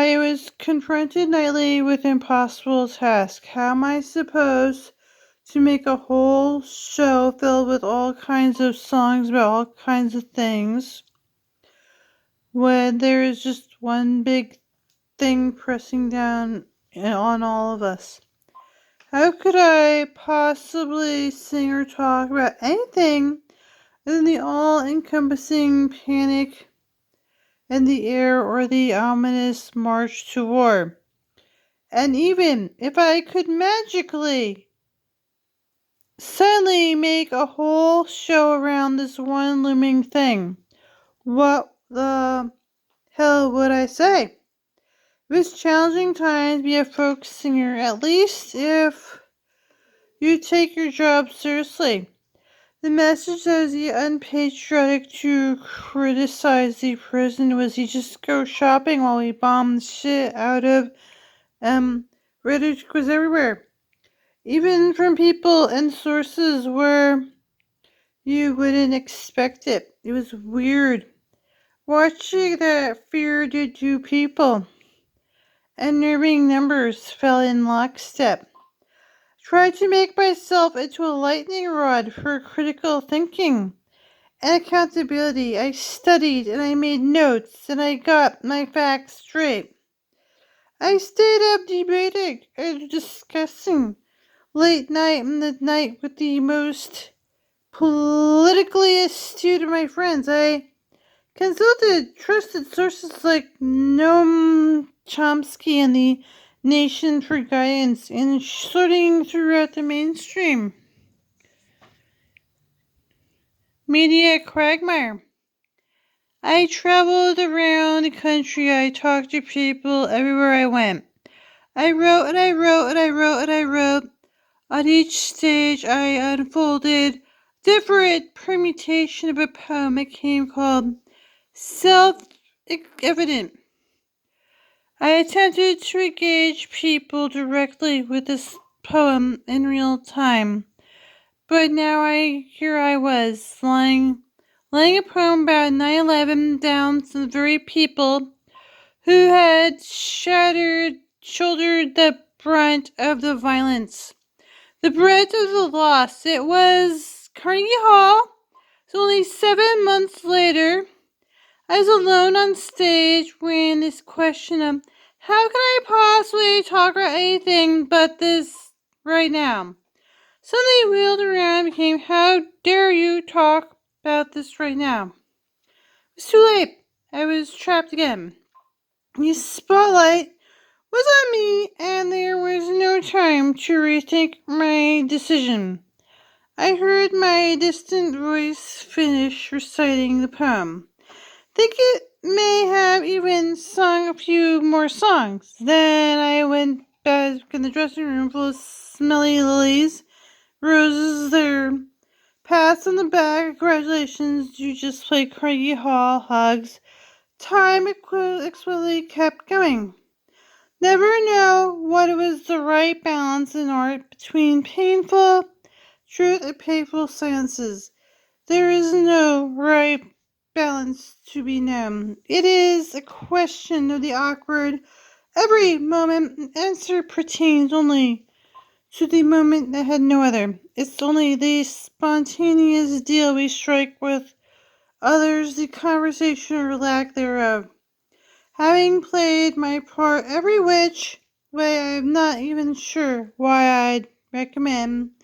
I was confronted nightly with an impossible task. How am I supposed to make a whole show filled with all kinds of songs about all kinds of things when there is just one big thing pressing down on all of us? How could I possibly sing or talk about anything other than the all-encompassing panic in the air or the ominous march to war? And even if I could magically suddenly make a whole show around this one looming thing, what the hell would I say? It was challenging times to be a folk singer, at least if you take your job seriously. The message that was unpatriotic to criticize the president was he just go shopping while we bomb the shit out of rhetoric was everywhere. Even from people and sources where you wouldn't expect it. It was weird watching that fear did to people. Unnerving numbers fell in lockstep. Tried to make myself into a lightning rod for critical thinking and accountability. I studied and I made notes and I got my facts straight. I stayed up debating and discussing late night and the night with the most politically astute of my friends. I consulted trusted sources like Noam Chomsky and the Nation for guidance in sorting throughout the mainstream media quagmire. I traveled around the country. I talked to people everywhere I went. I wrote and I wrote and I wrote and I wrote. On each stage I unfolded different permutation of a poem it came called Self-Evident. I attempted to engage people directly with this poem in real time, but now here I was, laying a poem about 9/11 down to the very people who had shouldered the brunt of the violence. The brunt of the loss. It was Carnegie Hall. So only 7 months later, I was alone on stage when this question of how can I possibly talk about anything but this right now suddenly wheeled around and became, how dare you talk about this right now? It was too late. I was trapped again. The spotlight was on me, and there was no time to rethink my decision. I heard my distant voice finish reciting the poem. Think it may have even sung a few more songs. Then I went back in the dressing room full of smelly lilies, roses there, pats on the back, congratulations, you just played Carnegie Hall, hugs. Time exquisitely kept going. Never know what was the right balance in art between painful truth and painful silences. There is no right balance to be known. It is a question of the awkward. Every moment and answer pertains only to the moment that had no other. It's only the spontaneous deal we strike with others, the conversation or lack thereof. Having played my part every which way, I am not even sure why I'd recommend.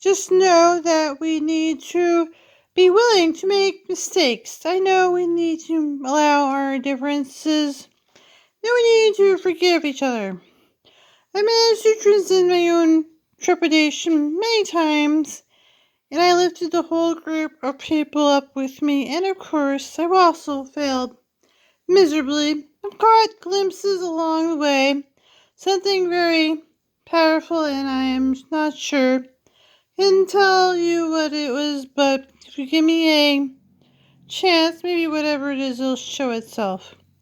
Just know that we need to be willing to make mistakes. I know we need to allow our differences. Then we need to forgive each other. I managed to transcend my own trepidation many times, and I lifted the whole group of people up with me, and of course I also failed miserably. I've caught glimpses along the way, something very powerful, and I am not sure can tell you what it was, but if you give me a chance, maybe whatever it is, it'll show itself.